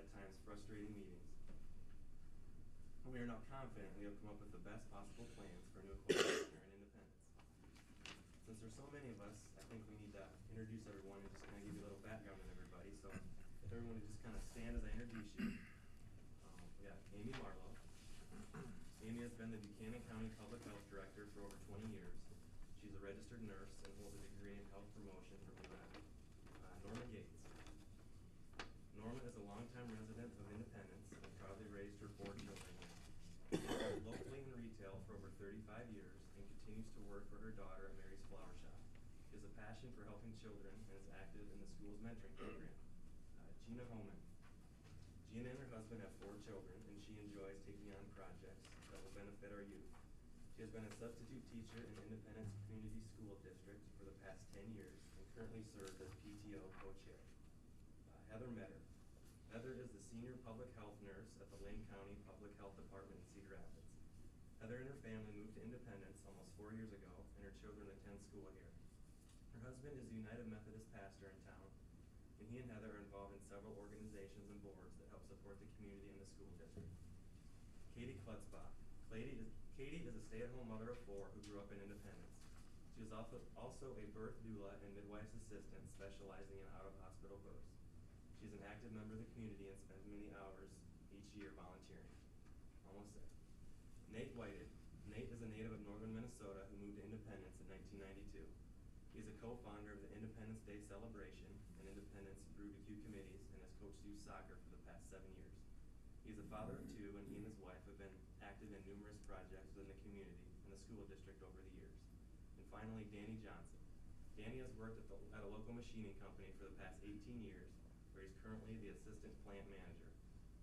at times frustrating meetings. We are now confident we have come up with the best possible plans for New Aquatic Center in Independence. Since there's so many of us, I think we need to introduce everyone and just kind of give you a little background on everybody. So if everyone would just kind of stand as I introduce you. We got Amy Marlowe. Amy has been the Buchanan County Public Health Director for over 20 years. She's a registered nurse and holds a degree in health promotion from UM. Norma Gates. Norma is a longtime resident of Independence and proudly raised her 4 children here. She has worked locally in retail for over 35 years and continues to work for her daughter at Mary's Flower Shop. She has a passion for helping children and is active in the school's mentoring program. Gina Homan. Gina and her husband have 4 children, and she enjoys taking on projects that will benefit our youth. She has been a substitute teacher in Independence Community School District for the past 10 years and currently serves as PTO co-chair. Heather Metter. Heather is the senior public health nurse at the Lane County Public Health Department in Cedar Rapids. Heather and her family moved to Independence almost 4 years ago, and her children attend school here. Her husband is a United Methodist pastor in town, and he and Heather are involved in several organizations and boards that help support the community and the school district. Katie Klutzbach. Katie is a stay-at-home mother of 4 who grew up in Independence. She is also a birth doula and midwife's assistant specializing in out-of-hospital births. She is an active member of the community and spends many hours each year volunteering. Almost there. Nate Whited. Nate is a native of northern Minnesota who moved to Independence in 1992. He is a co-founder of the Independence Day Celebration and Independence Brew to Q committees and has coached youth soccer for the past 7 years. He is a father of 2, and he and his wife have been active in numerous projects within the community and the school district over the years. And finally, Danny Johnson. Danny has worked at a local machining company for the past 18 years, where he's currently the assistant plant manager.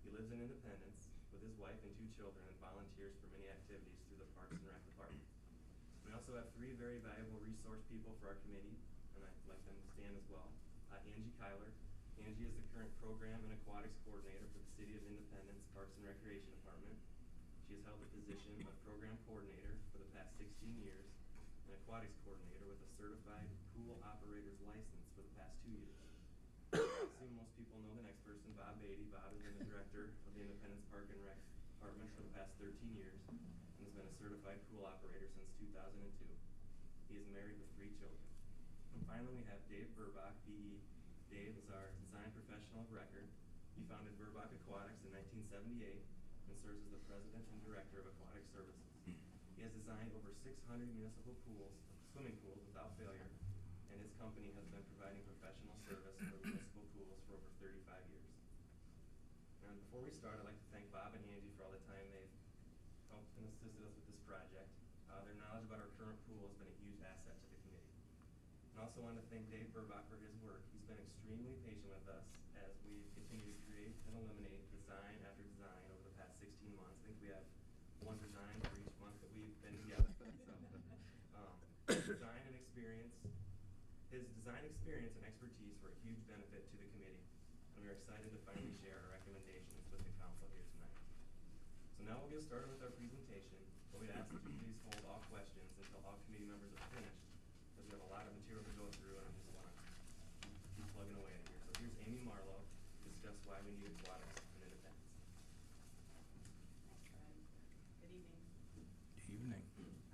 He lives in Independence with his wife and 2 children and volunteers for many activities through the Parks and Rec Department. We also have 3 very valuable resource people for our committee, and I'd like them to stand as well. Angie Kyler. Angie is the current Program and Aquatics Coordinator for the City of Independence Parks and Recreation Department. She has held the position of Program Coordinator for the past 16 years and Aquatics Coordinator with a Certified Pool Operator's License for the past 2 years. I assume most people know the next person, Bob Beatty. Bob has been the Director of the Independence Park and Rec Department for the past 13 years and has been a Certified Pool Operator since 2002. He is married with 3 children. And finally, we have Dave Burbach, BE. Dave is our design professional of record. He founded Burbach Aquatics in 1978 and serves as the President and Director of Aquatic Services. He has designed over 600 municipal pools, swimming pools without failure, and his company has been providing professional service for municipal pools for over 35 years. And before we start, I'd like to thank Bob and Angie for all the time they've helped and assisted us with this project. Their knowledge about our current pool has been a huge asset to the committee. And also want to thank Dave Burbach for his work. He's been extremely patient with us as we continue to create and eliminate design after design over the past 16 months. I think we have 1 design for each month that we've been together. Design and experience. His design experience and expertise were a huge benefit to the committee, and we are excited to finally share our recommendations with the council here tonight. So now we'll get started with our presentation, but we'd ask that you please hold all questions until all committee members are finished, because we have a lot of material to go through, and I just want to keep plugging away at here. So here's Amy Marlowe to discuss why we need aquatics in Independence. Thanks, Fred. Good evening. Good evening.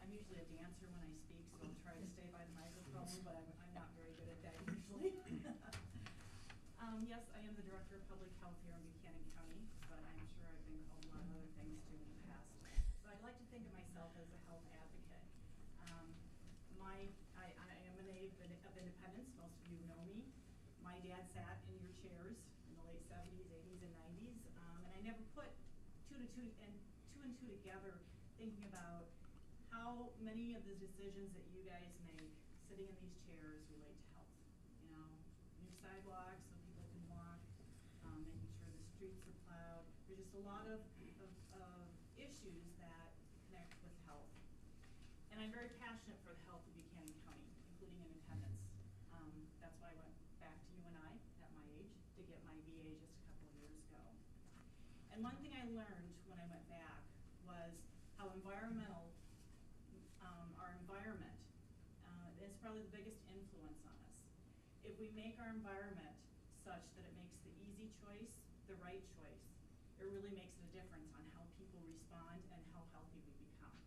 I'm usually a dancer when I speak, so I'll try to stay by the microphone, but I'm not very good at that usually. Yes, I am the Director of Public Health here in Buchanan County, but I'm sure I've been called a lot of other things too in the past. But I like to think of myself as a health advocate. I am a native of Independence. Most of you know me. My dad sat in your chairs in the late 70s, 80s, and 90s, and I never put two and two together, thinking about how many of the decisions that you guys make sitting in these chairs relate to health. You know, new sidewalks so people can walk, making sure the streets are plowed. There's just a lot of issues that connect with health. And I'm very passionate for the health of Buchanan County, including Independence. That's why I went back to UNI at my age to get my VA just a couple of years ago. And one thing I learned when I went back was how environmental, our environment, is probably the biggest influence on us. If we make our environment such that it makes the easy choice the right choice. It really makes a difference on how people respond and how healthy we become.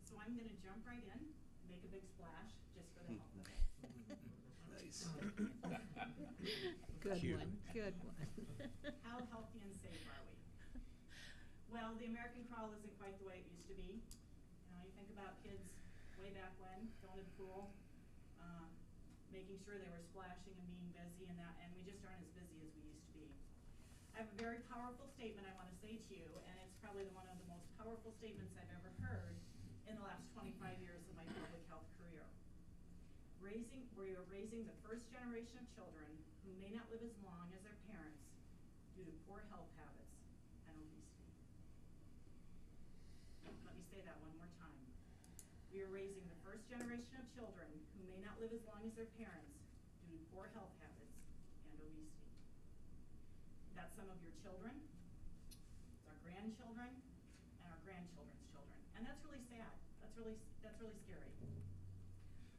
So I'm gonna jump right in, make a big splash, just for the health of it. Nice. Good Cute. one, good one. How healthy and safe are we? Well, the American crawl isn't quite the way it used to be. You know, you think about kids way back when, going to the pool, making sure they were splashing and being busy and that, and we just aren't as busy as we used to be. I have a very powerful statement I want to say to you, and it's probably one of the most powerful statements I've ever heard in the last 25 years of my public health career. We are raising the first generation of children who may not live as long as their parents due to poor health habits and obesity. Let me say that one more time. We are raising the first generation of children who may not live as long as their parents due to poor health habits and obesity. That's some of your children, it's our grandchildren, and our grandchildren's children. And that's really sad. That's really scary.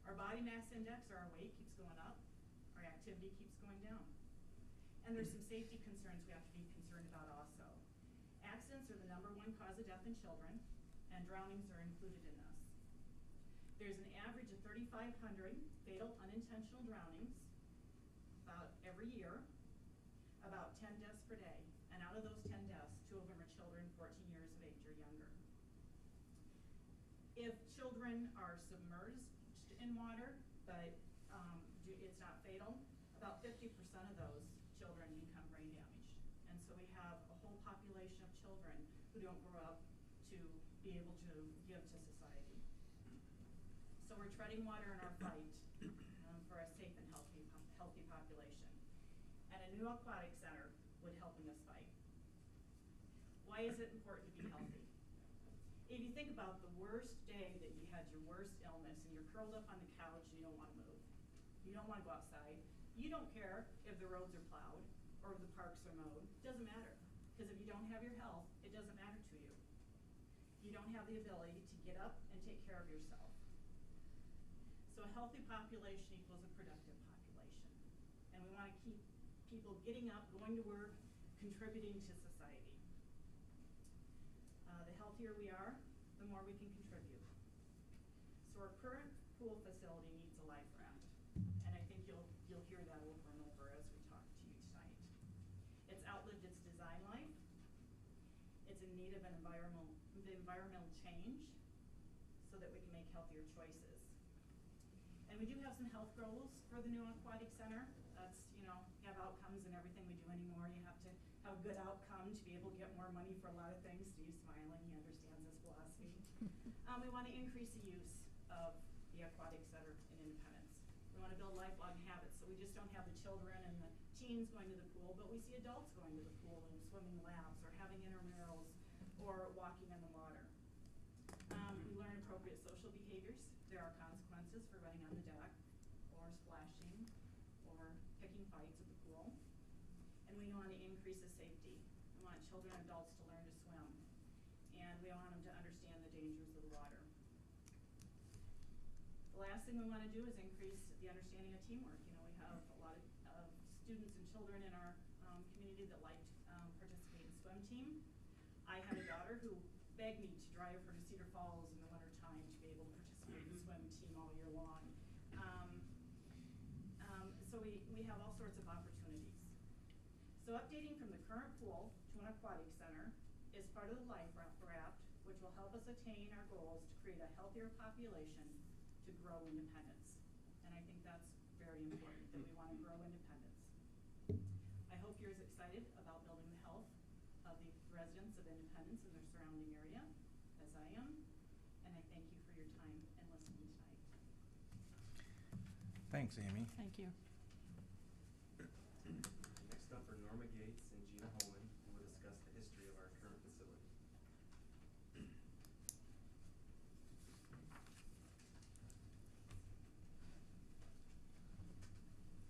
Our body mass index, or our weight, keeps going up. Our activity keeps going down. And there's some safety concerns we have to be concerned about also. Accidents are the #1 cause of death in children, and drownings are included in this. There's an average of 3,500 fatal unintentional drownings about every year, about 10 deaths per day. And out of those 10 deaths, 2 of them are children 14 years of age or younger. If children are submerged in water, but it's not fatal, about 50% of those children become brain damaged. And so we have a whole population of children who don't grow up to be able to give to society. So we're treading water in our fight for a safe and healthy population. And a new aquatic center would help in this fight. Why is it important to be healthy? If you think about the worst day that you had your worst illness and you're curled up on the couch and you don't want to move, you don't want to go outside, you don't care if the roads are plowed or if the parks are mowed, it doesn't matter. Because if you don't have your health, it doesn't matter to you. You don't have the ability to get up and take care of yourself. So a healthy population equals a productive population. And we want to keep people getting up, going to work, contributing to society. The healthier we are, the more we can contribute. So our current pool facility needs a life raft. And I think you'll hear that over and over as we talk to you tonight. It's outlived its design life. It's in need of an environmental change so that we can make healthier choices. And we do have some health goals for the new aquatic center. That's, you have outcomes in everything we do anymore. You have to have a good outcome to be able to get more money for a lot of things. Steve's smiling, he understands this philosophy. We want to increase the use of the aquatic center in Independence. We want to build lifelong habits, so we just don't have the children and the teens going to the pool, but we see adults going to the pool and swimming laps or having intramurals or walking in the water. We learn appropriate social behaviors. There are consequences for running on the deck or splashing or picking fights at the pool. And we want to increase the safety. We want children and adults to learn to swim. And we want them to understand the dangers of the water. The last thing we want to do is increase the understanding of teamwork. We have a lot of students and children in our community that like to participate in swim team. I had a daughter who begged me to drive her to Cedar Falls in the wintertime to be able to participate in the swim team all year long. So we have all sorts of opportunities. So updating from the current pool to an aquatic center is part of the life raft, which will help us attain our goals to create a healthier population to grow Independence. And I think that's very important, that we want to grow Independence. I hope you're as excited about building the health of the residents of Independence and their surrounding area as I am. And I thank you for your time and listening tonight. Thanks, Amy. Thank you. Next up are Norma Gates and Gina Holman, who will discuss the history of our current facility.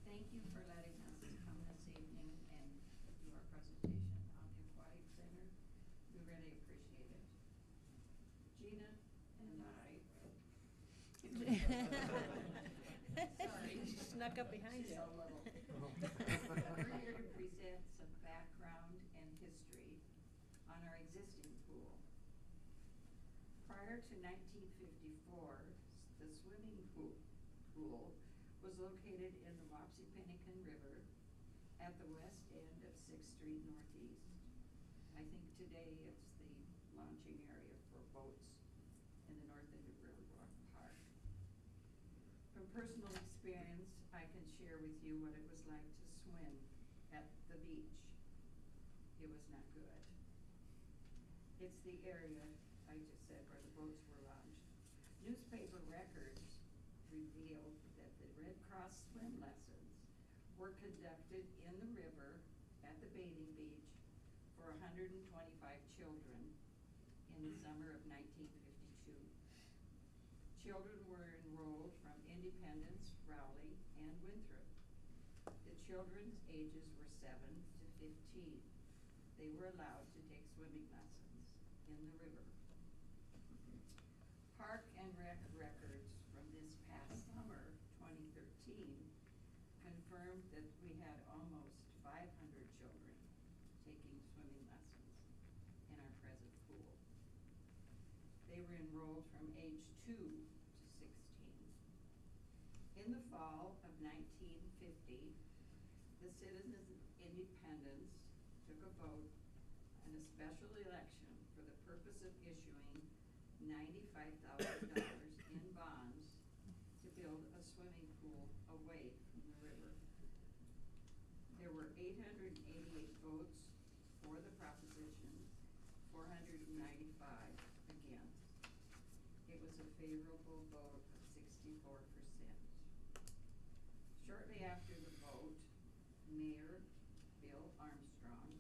Thank you for letting us come this evening and do our presentation on the Aquatic Center. We really appreciate it. Gina and I. Sorry, snuck up behind you. She's so little. We're here to present some background and history on our existing pool. Prior to 1954, the swimming pool was located in the Wapsipinicon River at the west end of 6th Street Northeast. I think today it's the launching area for boats in the north end of Riverwalk Park. From personal experience, I can share with you what it was like to swim at the beach. It was not good. It's the area, I just said, where the boats were launched. Newspaper records revealed that the Red Cross swim lessons were conducted in the river at the bathing beach for 125 children in the summer of 1952. Children were enrolled from Independence, Rowley, and Winthrop. The children's ages were 7 to 15. They were allowed to take swimming lessons in the river. Park and Rec records from this past summer, 2013, confirmed that we had almost 500 children taking swimming lessons in our present pool. They were enrolled from age 2 to 16. In the fall of 1950, the citizens of Independence took a vote on a special election for the purpose of issuing $95,000 in bonds to build a swimming pool away from the river. There were 888 votes for the proposition, 495 against. It was a favorable vote of 64%. Shortly after the vote, Mayor Bill Armstrong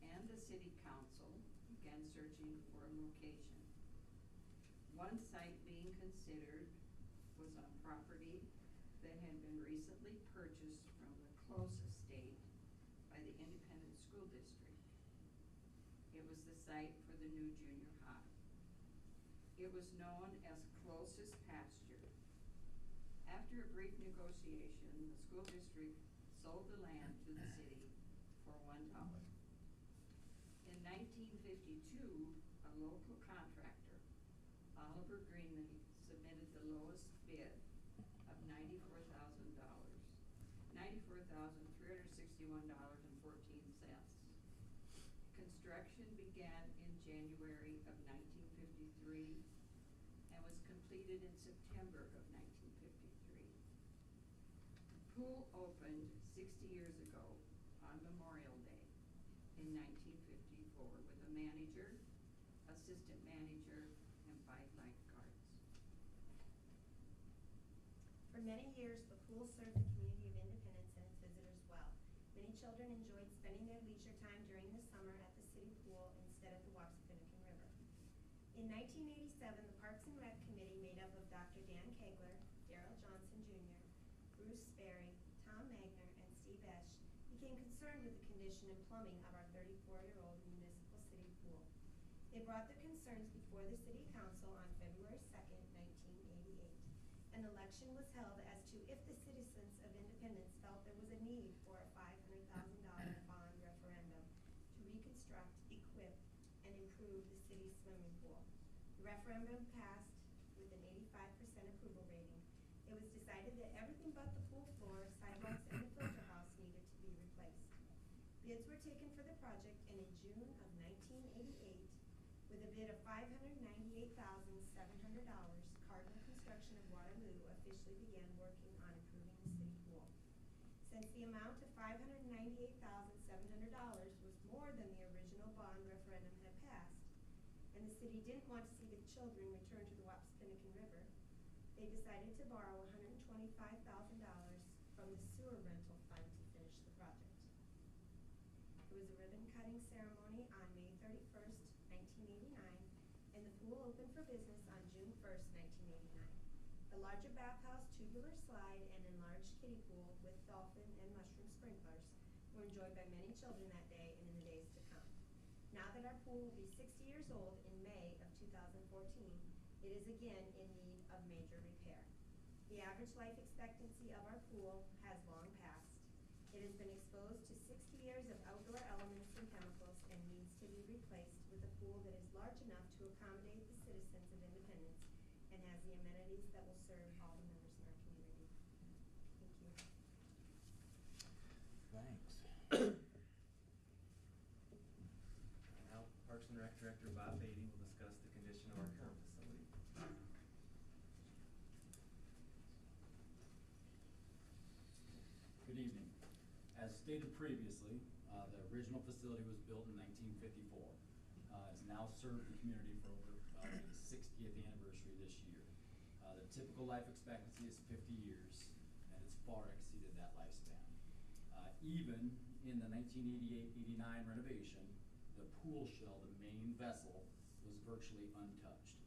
and the City Council began searching for a location. One site being considered was on property that had been recently purchased from the Close Estate by the Independent School District. It was the site for the new junior high. It was known as Close's Pasture. After a brief negotiation, the school district sold the land to the city for $1. In 1952, a local contractor, Oliver Greenlee, submitted the lowest bid of $94,361.14. Construction began in January of 1953 and was completed in September of 1953. The pool opened 60 years ago on Memorial Day in 1954 with a manager, assistant manager, and 5 lifeguards. For many years, the pool served the community of Independence and its visitors well. Many children enjoyed spending their leisure time during the summer at the city pool instead of the Wapsipinicon River. In 1987, the Parks and Rec Committee, made up of Dr. Dan Kegler, Darrell Johnson Jr., Bruce Sperry, Tom Magner, and Steve Esch, became concerned with the condition and plumbing of our 34-year-old municipal city pool. They brought their concerns before the City Council on February 2nd, 1988. An election was held as to if the citizens of Independence felt there was a need for a $500,000 bond referendum to reconstruct, equip, and improve the city's swimming pool. The referendum passed with an 85% approval rating. It was decided that everything but the pool floor, sidewalks, and the filter house needed to be replaced. Bids were taken for the project, and in June of 1988, with a bid of $598,700, Cardinal Construction of Waterloo officially began working on improving the city pool. Since the amount of $598,700 was more than the original bond referendum had passed, and the city didn't want to see the children return to the Wapsipinicon River, they decided to borrow $125,000 from the sewer rental fund to finish the project. It was a ribbon-cutting ceremony on May 31st, 1989, and the pool opened for business on June 1st, 1989. The larger bathhouse, tubular slide, and enlarged kiddie pool with dolphin and mushroom sprinklers were enjoyed by many children that day and in the days to come. Now that our pool will be 60 years old in May of 2014, it is again in need of major repair. The average life expectancy of our pool has long passed, It has been exposed to 60 years of outdoor elements and chemicals and needs to be replaced with a pool that is large enough to accommodate the citizens of Independence and has the amenities that will serve all the members in our community. Thank you. Thanks. Now, Parks and Rec Director Bob Beatty will discuss the condition of our current facility. Good evening. As stated previously, the original facility was built in 1954. Has now served the community for over the 60th anniversary this year. The typical life expectancy is 50 years, and it's far exceeded that lifespan. Even in the 1988-89 renovation, the pool shell, the main vessel, was virtually untouched.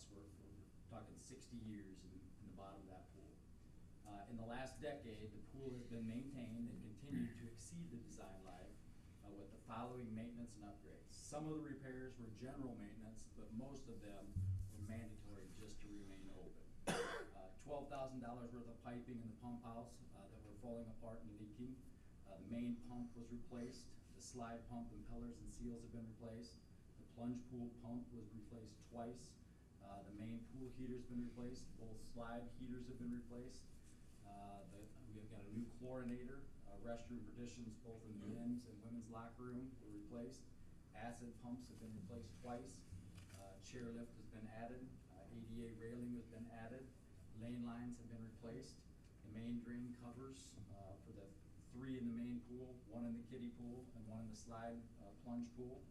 So we're talking 60 years in the bottom of that pool. In the last decade, the pool has been maintained and continued to exceed the design life with the following maintenance and upgrades. Some of the repairs were general maintenance, but most of them were mandatory just to remain open. $12,000 worth of piping in the pump house that were falling apart and leaking. The main pump was replaced. The slide pump impellers and seals have been replaced. The plunge pool pump was replaced twice. The main pool heater's been replaced. Both slide heaters have been replaced. We've got a new chlorinator. Restroom partitions both in the men's and women's locker room were replaced. Acid pumps have been replaced twice. Chairlift has been added. ADA railing has been added. Lane lines have been replaced. The main drain covers for the 3 in the main pool, 1 in the kiddie pool, and 1 in the slide plunge pool.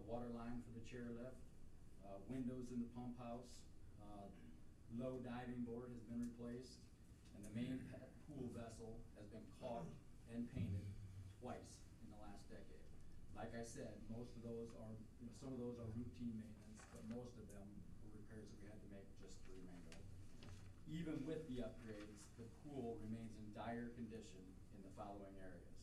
Water line for the chairlift. Windows in the pump house. Low diving board has been replaced. And the main pool vessel has been caulked and painted twice in the last decade. Like I said, most of those are, some of those are routine maintenance, but most of them were repairs that we had to make just to remain open. Even with the upgrades, the pool remains in dire condition in the following areas.